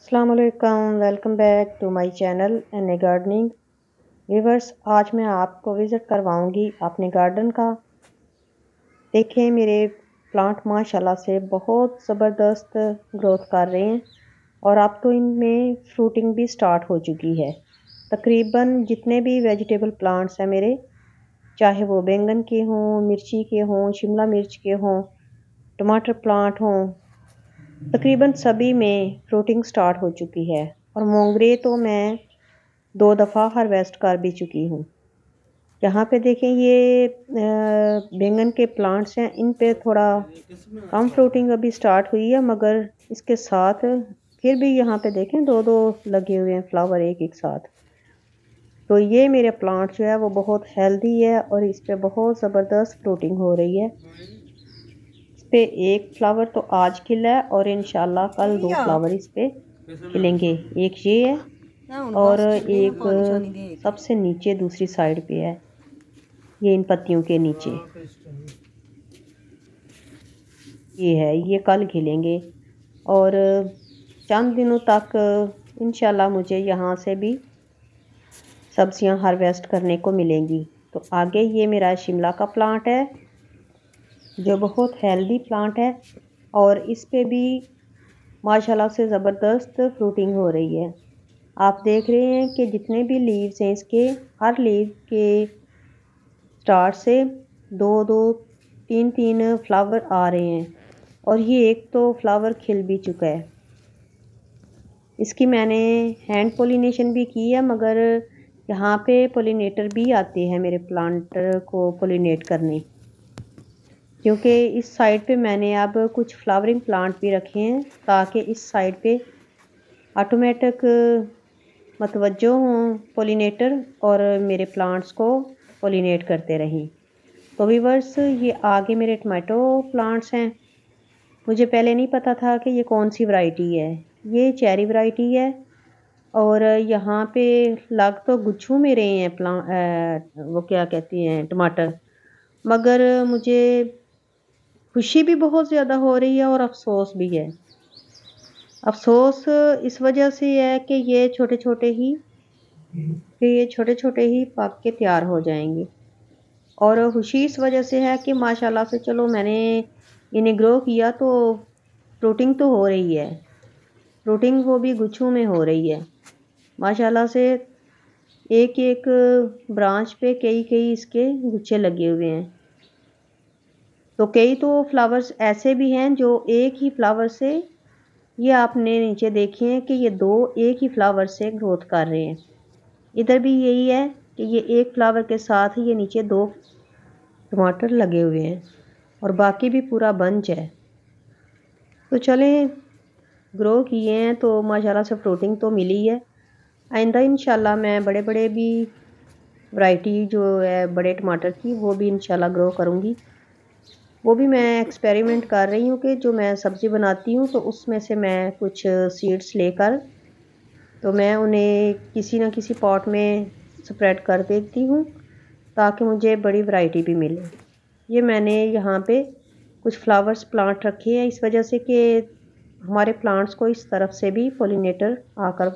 अस्सलामुअलैकुम, welcome back to my channel N A gardening. Viewers, आज मैं आपको विज़िट करवाऊंगी अपने गार्डन का। देखें, मेरे प्लांट माशाल्लाह से बहुत ज़बरदस्त ग्रोथ कर रहे हैं और अब तो इनमें फ्रूटिंग भी स्टार्ट हो चुकी है। तकरीबन जितने भी वेजिटेबल प्लांट्स हैं मेरे, चाहे वो बैंगन के हों, मिर्ची के हों, शिमला मिर्च के हों, टमाटर प्लांट हों, तकरीबन सभी में फ्रूटिंग स्टार्ट हो चुकी है। और मोंगरे तो मैं 2 दफ़ा हार्वेस्ट कर भी चुकी हूँ। यहाँ पे देखें, ये बैंगन के प्लांट्स हैं, इन पे थोड़ा कम फ्रूटिंग अभी स्टार्ट हुई है, मगर इसके साथ फिर भी यहाँ पे देखें 2-2 लगे हुए हैं फ्लावर एक एक साथ। तो ये मेरे प्लांट जो है वो बहुत हेल्दी है और इस पे बहुत ज़बरदस्त फ्रूटिंग हो रही है। इस पे एक फ्लावर तो आज खिला है और इंशाल्लाह कल 2 फ्लावर इस पे खिलेंगे। एक ये है और एक सबसे नीचे दूसरी साइड पे है, ये इन पत्तियों के नीचे ये है, ये कल खिलेंगे। और चंद दिनों तक इंशाल्लाह मुझे यहाँ से भी सब्जियां हार्वेस्ट करने को मिलेंगी। तो आगे ये मेरा शिमला का प्लांट है जो बहुत हेल्दी प्लांट है और इस पे भी माशाल्लाह से ज़बरदस्त फ्रूटिंग हो रही है। आप देख रहे हैं कि जितने भी लीव्स हैं इसके, हर लीव के स्टार्ट से 2-2, 3-3 फ्लावर आ रहे हैं और ये एक तो फ्लावर खिल भी चुका है। इसकी मैंने हैंड पोलिनेशन भी की है, मगर यहाँ पे पोलिनेटर भी आते हैं मेरे प्लांट को पोलिनेट करने, क्योंकि इस साइड पे मैंने अब कुछ फ्लावरिंग प्लांट भी रखे हैं ताकि इस साइड पे ऑटोमेटिक मतवज्जो हों पोलिनेटर और मेरे प्लांट्स को पोलिनेट करते रहें। तो व्यूअर्स, ये आगे मेरे टमाटो प्लांट्स हैं। मुझे पहले नहीं पता था कि ये कौन सी वैरायटी है। ये चेरी वैरायटी है और यहाँ पे लग तो गुच्छों में रहे हैं वो क्या कहती हैं, टमाटर। मगर मुझे खुशी भी बहुत ज़्यादा हो रही है और अफसोस भी है। अफसोस इस वजह से है कि ये छोटे छोटे ही पक के तैयार हो जाएंगे। और खुशी इस वजह से है कि माशाल्लाह से चलो मैंने इन्हें ग्रो किया तो फ्रूटिंग तो हो रही है। फ्रूटिंग वो भी गुच्छों में हो रही है माशाल्लाह से। एक एक ब्रांच पे कई कई इसके गुच्छे लगे हुए हैं। तो कई तो फ्लावर्स ऐसे भी हैं जो एक ही फ्लावर से, ये आपने नीचे देखे हैं कि ये 2 एक ही फ्लावर से ग्रोथ कर रहे हैं। इधर भी यही है कि ये एक फ्लावर के साथ ही ये नीचे 2 टमाटर लगे हुए हैं और बाकी भी पूरा बंच है। तो चलें, ग्रो किए हैं तो माशाल्लाह से फ्रूटिंग तो मिली है। आइंदा इंशाल्लाह मैं बड़े बड़े भी वैरायटी जो है बड़े टमाटर की, वो भी इंशाल्लाह ग्रो करूँगी। वो भी मैं एक्सपेरिमेंट कर रही हूँ कि जो मैं सब्ज़ी बनाती हूँ तो उसमें से मैं कुछ सीड्स लेकर तो मैं उन्हें किसी न किसी पॉट में स्प्रेड कर देती हूँ ताकि मुझे बड़ी वैरायटी भी मिले। ये मैंने यहाँ पे कुछ फ्लावर्स प्लांट रखे हैं इस वजह से कि हमारे प्लांट्स को इस तरफ से भी पोलिनेटर आकर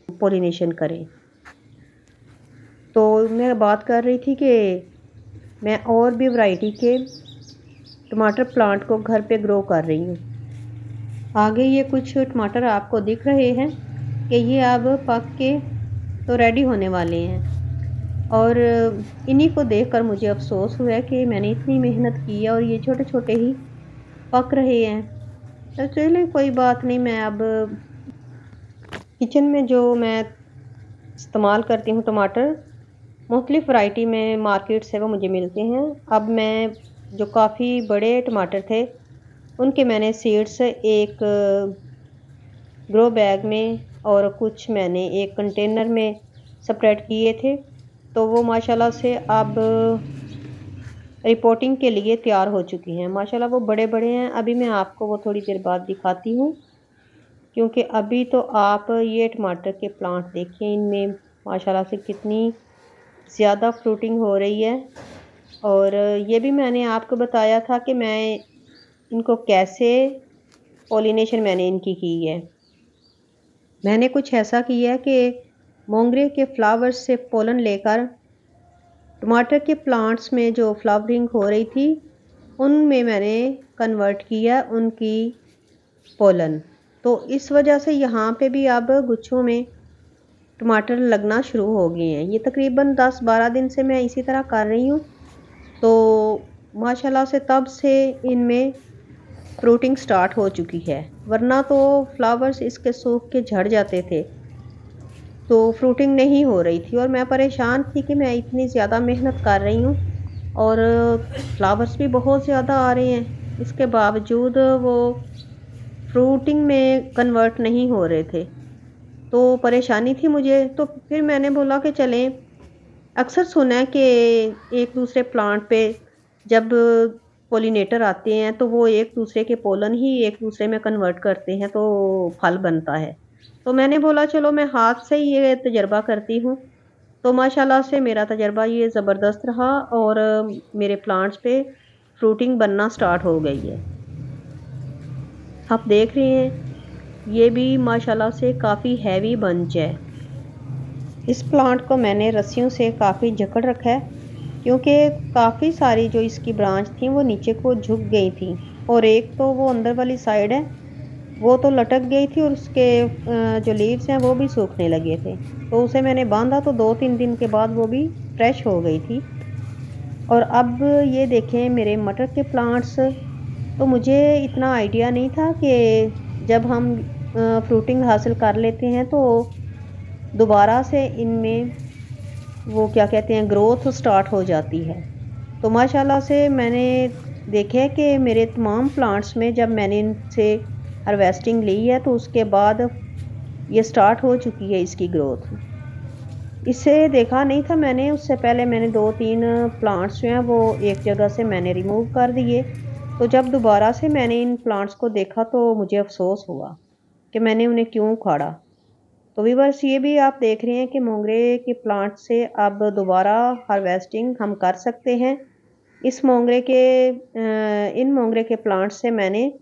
पोलिनेशन करें। तो मैं बात कर रही थी कि मैं और भी वैरायटी के टमाटर प्लांट को घर पे ग्रो कर रही हूँ। आगे ये कुछ टमाटर आपको दिख रहे हैं कि ये अब पक के तो रेडी होने वाले हैं और इन्हीं को देखकर मुझे अफसोस हुआ है कि मैंने इतनी मेहनत की है और ये छोटे छोटे ही पक रहे हैं। तो चलिए, कोई बात नहीं। मैं अब किचन में जो मैं इस्तेमाल करती हूँ टमाटर, मुख्तलिफ वैरायटी में मार्केट से वो मुझे मिलते हैं। अब मैं जो काफ़ी बड़े टमाटर थे उनके मैंने सीड्स एक ग्रो बैग में और कुछ मैंने एक कंटेनर में स्प्रेड किए थे। तो वो माशाल्लाह से अब रिपोर्टिंग के लिए तैयार हो चुकी हैं। माशाल्लाह वो बड़े बड़े हैं। अभी मैं आपको वो थोड़ी देर बाद दिखाती हूँ, क्योंकि अभी तो आप ये टमाटर के प्लांट देखिए, इनमें माशाल्लाह से कितनी ज़्यादा फ्रूटिंग हो रही है। और ये भी मैंने आपको बताया था कि मैं इनको कैसे पॉलिनेशन मैंने इनकी की है। मैंने कुछ ऐसा किया है कि मोंगरे के फ्लावर्स से पोलन लेकर टमाटर के प्लांट्स में जो फ्लावरिंग हो रही थी उनमें मैंने कन्वर्ट किया उनकी पोलन। तो इस वजह से यहाँ पे भी अब गुच्छों में टमाटर लगना शुरू हो गए हैं। ये तकरीबन 10-12 दिन से मैं इसी तरह कर रही हूँ। तो माशाल्लाह से तब से इनमें फ्रूटिंग स्टार्ट हो चुकी है, वरना तो फ्लावर्स इसके सूख के झड़ जाते थे, तो फ्रूटिंग नहीं हो रही थी और मैं परेशान थी कि मैं इतनी ज़्यादा मेहनत कर रही हूँ और फ्लावर्स भी बहुत ज़्यादा आ रहे हैं, इसके बावजूद वो फ्रूटिंग में कन्वर्ट नहीं हो रहे थे। तो परेशानी थी मुझे। तो फिर मैंने बोला कि चलें, अक्सर सुना है कि एक दूसरे प्लांट पे जब पोलिनेटर आते हैं तो वो एक दूसरे के पोलन ही एक दूसरे में कन्वर्ट करते हैं तो फल बनता है। तो मैंने बोला चलो मैं हाथ से ही ये तजर्बा करती हूँ। तो माशाल्लाह से मेरा तजर्बा ये ज़बरदस्त रहा और मेरे प्लांट्स पे फ्रूटिंग बनना स्टार्ट हो गई है। आप देख रहे हैं ये भी माशाल्लाह से काफ़ी हैवी बंच है। इस प्लांट को मैंने रस्सियों से काफ़ी जकड़ रखा है क्योंकि काफ़ी सारी जो इसकी ब्रांच थी वो नीचे को झुक गई थी और एक तो वो अंदर वाली साइड है वो तो लटक गई थी और उसके जो लीव्स हैं वो भी सूखने लगे थे। तो उसे मैंने बांधा तो 2-3 दिन के बाद वो भी फ्रेश हो गई थी। और अब ये देखें मेरे मटर के प्लांट्स, तो मुझे इतना आइडिया नहीं था कि जब हम फ्रूटिंग हासिल कर लेते हैं तो दोबारा से इनमें वो क्या कहते हैं ग्रोथ स्टार्ट हो जाती है। तो माशाल्लाह से मैंने देखे कि मेरे तमाम प्लांट्स में जब मैंने इनसे हार्वेस्टिंग ली है तो उसके बाद ये स्टार्ट हो चुकी है इसकी ग्रोथ। इसे देखा नहीं था मैंने, उससे पहले मैंने 2-3 प्लांट्स जो हैं वो एक जगह से मैंने रिमूव कर दिए। तो जब दोबारा से मैंने इन प्लांट्स को देखा तो मुझे अफसोस हुआ कि मैंने उन्हें क्यों उखाड़ा। तो व्यूअर्स ये भी आप देख रहे हैं कि मोंगरे के प्लांट से अब दोबारा हार्वेस्टिंग हम कर सकते हैं। इस मोंगरे के इन मोंगरे के प्लांट से मैंने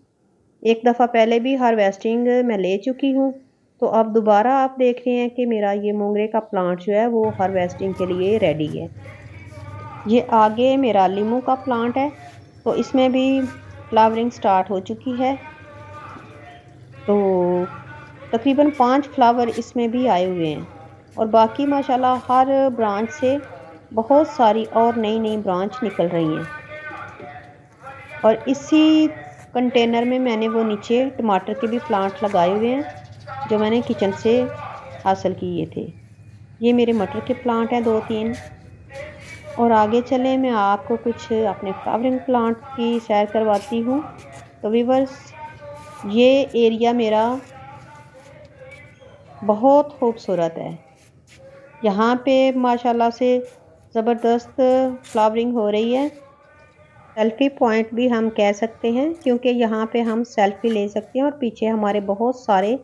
एक दफ़ा पहले भी हार्वेस्टिंग मैं ले चुकी हूँ। तो अब दोबारा आप देख रहे हैं कि मेरा ये मोंगरे का प्लांट जो है वो हार्वेस्टिंग के लिए रेडी है। ये आगे मेरा लीमू का प्लांट है तो इसमें भी फ्लावरिंग स्टार्ट हो चुकी है। तो तकरीबन 5 फ्लावर इसमें भी आए हुए हैं और बाकी माशाल्लाह हर ब्रांच से बहुत सारी और नई नई ब्रांच निकल रही हैं। और इसी कंटेनर में मैंने वो नीचे टमाटर के भी प्लांट लगाए हुए हैं जो मैंने किचन से हासिल किए थे। ये मेरे मटर के प्लांट हैं 2-3। और आगे चलें मैं आपको कुछ अपने फ्लावरिंग प्लांट की सैर करवाती हूँ। तो व्यूअर्स ये एरिया मेरा बहुत खूबसूरत है। यहाँ पे माशाल्लाह से ज़बरदस्त फ्लावरिंग हो रही है। सेल्फ़ी पॉइंट भी हम कह सकते हैं क्योंकि यहाँ पे हम सेल्फ़ी ले सकते हैं और पीछे हमारे बहुत सारे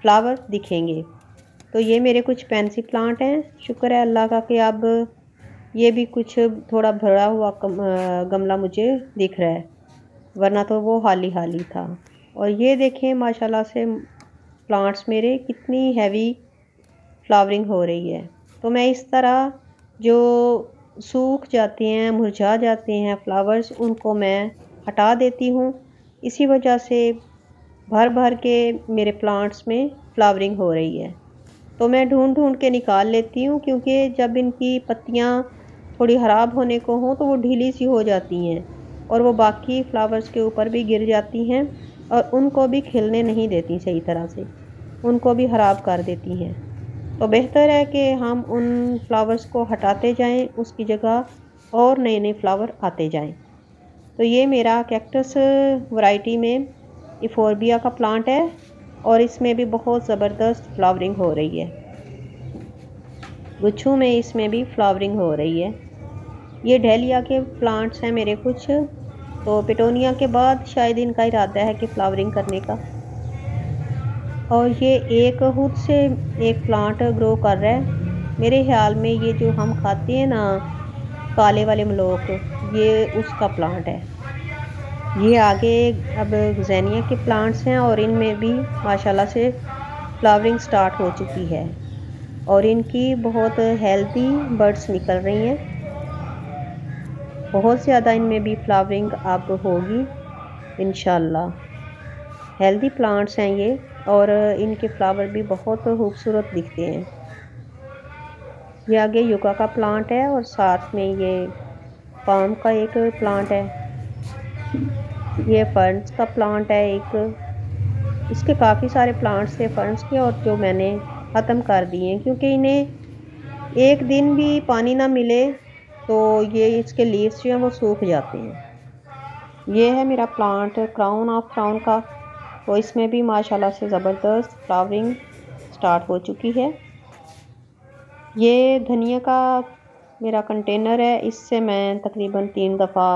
फ्लावर दिखेंगे। तो ये मेरे कुछ पेंसी प्लांट हैं। शुक्र है अल्लाह का कि अब ये भी कुछ थोड़ा भरा हुआ गमला मुझे दिख रहा है, वरना तो वो हाली था। और ये देखें माशाल्लाह से प्लांट्स मेरे कितनी हैवी फ्लावरिंग हो रही है। तो मैं इस तरह जो सूख जाते हैं मुरझा जाते हैं फ्लावर्स उनको मैं हटा देती हूँ। इसी वजह से भर भर के मेरे प्लांट्स में फ्लावरिंग हो रही है। तो मैं ढूंढ ढूंढ के निकाल लेती हूँ क्योंकि जब इनकी पत्तियाँ थोड़ी ख़राब होने को हों तो वो ढीली सी हो जाती हैं और वो बाकी फ्लावर्स के ऊपर भी गिर जाती हैं और उनको भी खिलने नहीं देती सही तरह से, उनको भी ख़राब कर देती हैं। तो बेहतर है कि हम उन फ्लावर्स को हटाते जाएं, उसकी जगह और नए नए फ्लावर आते जाएं। तो ये मेरा कैक्टस वैरायटी में इफोर्बिया का प्लांट है और इसमें भी बहुत ज़बरदस्त फ्लावरिंग हो रही है। गुच्छों में इसमें भी फ्लावरिंग हो रही है। ये डहेलिया के प्लांट्स हैं मेरे कुछ। तो पिटोनिया के बाद शायद इनका इरादा है कि फ्लावरिंग करने का। और ये एक खुद से एक प्लांट ग्रो कर रहा है। मेरे ख्याल में ये जो हम खाते हैं ना काले वाले मलोक, ये उसका प्लांट है। ये आगे अब ज़ैनिया के प्लांट्स हैं और इनमें भी माशाल्लाह से फ्लावरिंग स्टार्ट हो चुकी है और इनकी बहुत हेल्दी बड्स निकल रही हैं। बहुत ज़्यादा इनमें भी फ्लावरिंग अब होगी इंशाल्लाह। हेल्दी प्लांट्स हैं ये और इनके फ्लावर भी बहुत खूबसूरत दिखते हैं। ये आगे युका का प्लांट है और साथ में ये पाम का एक प्लांट है। ये फर्न्स का प्लांट है एक। इसके काफ़ी सारे प्लांट्स थे फर्न्स के और जो मैंने ख़त्म कर दिए क्योंकि इन्हें एक दिन भी पानी ना मिले तो ये इसके लीव्स जो हैं वो सूख जाते हैं। ये है मेरा प्लांट क्राउन ऑफ क्राउन का, तो इसमें भी माशाल्लाह से ज़बरदस्त फ्लावरिंग स्टार्ट हो चुकी है। ये धनिया का मेरा कंटेनर है, इससे मैं तकरीबन 3 दफ़ा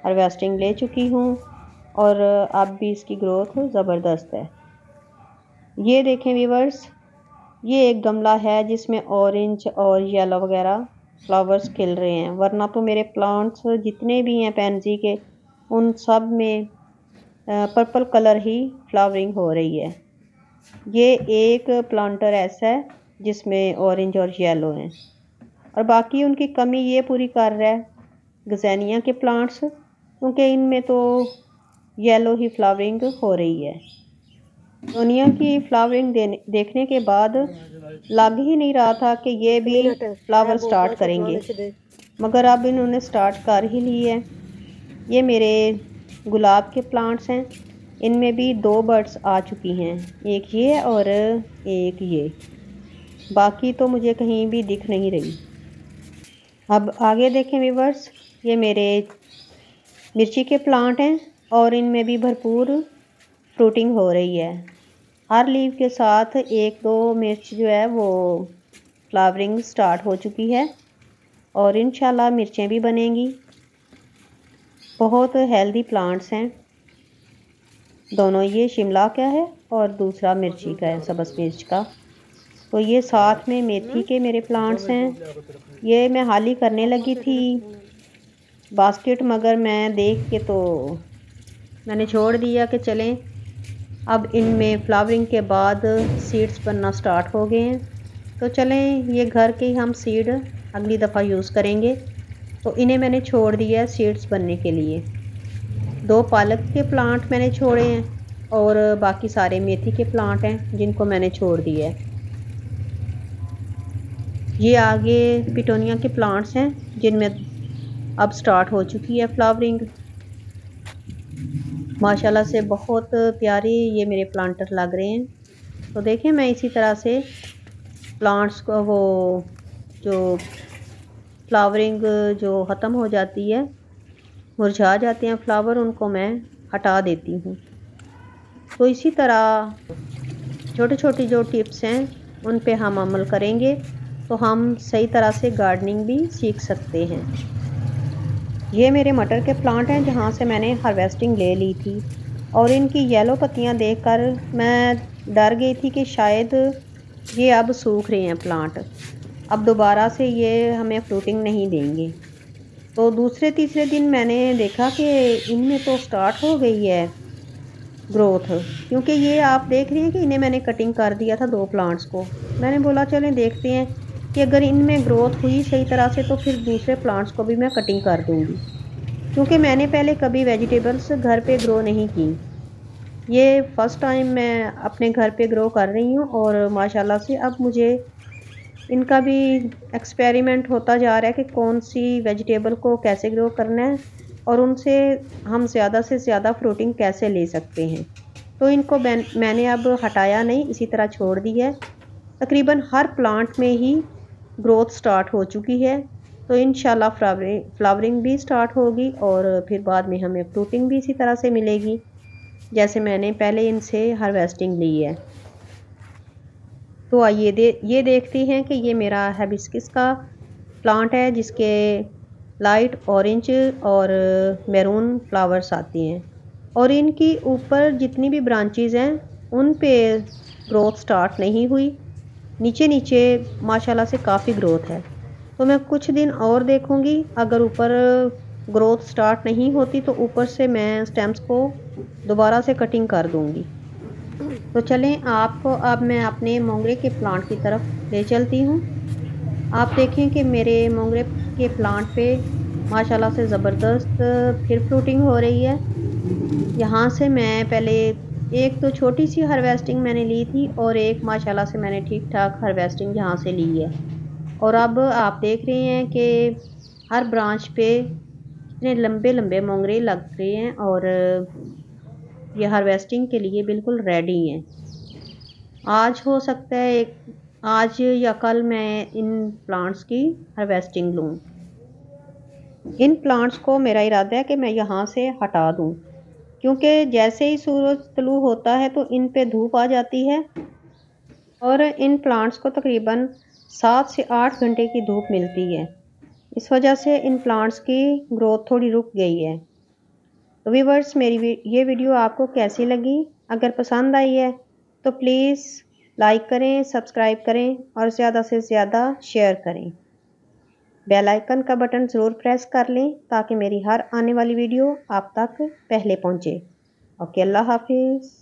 हार्वेस्टिंग ले चुकी हूँ और अब भी इसकी ग्रोथ ज़बरदस्त है। ये देखें व्यूवर्स, ये एक गमला है जिसमें ऑरेंज और येलो वगैरह फ्लावर्स खिल रहे हैं, वरना तो मेरे प्लांट्स जितने भी हैं पैंसी के उन सब में पर्पल कलर ही फ्लावरिंग हो रही है। ये एक प्लांटर ऐसा है जिसमें ऑरेंज और येलो हैं और बाकी उनकी कमी ये पूरी कर रहा है गज़ेनिया के प्लांट्स, क्योंकि इनमें तो येलो ही फ्लावरिंग हो रही है। दुनिया की फ्लावरिंग देखने के बाद लग ही नहीं रहा था कि ये भी फ्लावर स्टार्ट करेंगे, मगर अब इन्होंने स्टार्ट कर ही ली है। ये मेरे गुलाब के प्लांट्स हैं, इनमें भी 2 बर्ड्स आ चुकी हैं, एक ये और एक ये, बाकी तो मुझे कहीं भी दिख नहीं रही। अब आगे देखें व्यूवर्स, ये मेरे मिर्ची के प्लांट हैं और इनमें भी भरपूर फ्रूटिंग हो रही है। हर लीव के साथ 1-2 मिर्च जो है वो फ्लावरिंग स्टार्ट हो चुकी है और इंशाल्लाह मिर्चें भी बनेंगी। बहुत हेल्दी प्लांट्स हैं दोनों, ये शिमला का है और दूसरा मिर्ची का है, सब्ज़ मिर्च का। तो ये साथ में मेथी के मेरे प्लांट्स हैं। ये मैं हाल ही करने लगी थी बास्केट, मगर मैं देख के तो मैंने छोड़ दिया कि चलें, अब इनमें फ्लावरिंग के बाद सीड्स बनना स्टार्ट हो गए हैं, तो चलें ये घर के ही हम सीड अगली दफ़ा यूज़ करेंगे। तो इन्हें मैंने छोड़ दिया है सीड्स बनने के लिए। 2 पालक के प्लांट मैंने छोड़े हैं और बाकी सारे मेथी के प्लांट हैं जिनको मैंने छोड़ दिया है। ये आगे पिटोनिया के प्लांट्स हैं जिनमें अब स्टार्ट हो चुकी है फ्लावरिंग। माशाल्लाह से बहुत प्यारे ये मेरे प्लांटर लग रहे हैं। तो देखें, मैं इसी तरह से प्लांट्स को वो जो फ्लावरिंग जो ख़त्म हो जाती है, मुरझा जाते हैं फ्लावर, उनको मैं हटा देती हूँ। तो इसी तरह छोटे छोटे जो टिप्स हैं उन पे हम अमल करेंगे तो हम सही तरह से गार्डनिंग भी सीख सकते हैं। ये मेरे मटर के प्लांट हैं जहाँ से मैंने हार्वेस्टिंग ले ली थी और इनकी येलो पत्तियाँ देखकर मैं डर गई थी कि शायद ये अब सूख रहे हैं प्लांट, अब दोबारा से ये हमें फ्रूटिंग नहीं देंगे। तो दूसरे तीसरे दिन मैंने देखा कि इनमें तो स्टार्ट हो गई है ग्रोथ, क्योंकि ये आप देख रही हैं कि इन्हें मैंने कटिंग कर दिया था 2 प्लांट्स को। मैंने बोला चलें देखते हैं कि अगर इनमें ग्रोथ हुई सही तरह से तो फिर दूसरे प्लांट्स को भी मैं कटिंग कर दूंगी, क्योंकि मैंने पहले कभी वेजिटेबल्स घर पे ग्रो नहीं की। ये फ़र्स्ट टाइम मैं अपने घर पे ग्रो कर रही हूँ और माशाल्लाह से अब मुझे इनका भी एक्सपेरिमेंट होता जा रहा है कि कौन सी वेजिटेबल को कैसे ग्रो करना है और उनसे हम ज़्यादा से ज़्यादा फ्रूटिंग कैसे ले सकते हैं। तो इनको मैंने अब हटाया नहीं, इसी तरह छोड़ दी है। तकरीबन हर प्लांट में ही ग्रोथ स्टार्ट हो चुकी है, तो इंशाल्लाह फ्लावरिंग भी स्टार्ट होगी और फिर बाद में हमें फ्रूटिंग भी इसी तरह से मिलेगी जैसे मैंने पहले इनसे हार्वेस्टिंग ली है। तो आइए ये देखते हैं कि ये मेरा हिबिस्कस का प्लांट है जिसके लाइट ऑरेंज और मैरून फ्लावर्स आते हैं और इनकी ऊपर जितनी भी ब्रांचेस हैं उन पे ग्रोथ स्टार्ट नहीं हुई, नीचे नीचे माशाल्लाह से काफ़ी ग्रोथ है। तो मैं कुछ दिन और देखूंगी, अगर ऊपर ग्रोथ स्टार्ट नहीं होती तो ऊपर से मैं स्टेम्स को दोबारा से कटिंग कर दूंगी। तो चलें आपको अब मैं अपने मोंगरे के प्लांट की तरफ ले चलती हूँ। आप देखें कि मेरे मोंगरे के प्लांट पे माशाल्लाह से ज़बरदस्त फिर फ्रूटिंग हो रही है। यहाँ से मैं पहले एक तो छोटी सी हार्वेस्टिंग मैंने ली थी और एक माशाल्लाह से मैंने ठीक ठाक हार्वेस्टिंग यहाँ से ली है। और अब आप देख रहे हैं कि हर ब्रांच पे कितने लंबे लंबे मोंगरे लग रहे हैं और ये हार्वेस्टिंग के लिए बिल्कुल रेडी हैं। आज हो सकता है आज या कल मैं इन प्लांट्स की हार्वेस्टिंग लूँ। इन प्लांट्स को मेरा इरादा है कि मैं यहाँ से हटा दूँ, क्योंकि जैसे ही सूरज तुलू होता है तो इन पे धूप आ जाती है और इन प्लांट्स को तकरीबन 7 से 8 घंटे की धूप मिलती है। इस वजह से इन प्लांट्स की ग्रोथ थोड़ी रुक गई है। तो व्यूअर्स, मेरी ये वीडियो आपको कैसी लगी? अगर पसंद आई है तो प्लीज़ लाइक करें, सब्सक्राइब करें और ज़्यादा से ज़्यादा शेयर करें। बेल आइकन का बटन ज़रूर प्रेस कर लें ताकि मेरी हर आने वाली वीडियो आप तक पहले पहुंचे। ओके, अल्लाह हाफिज़।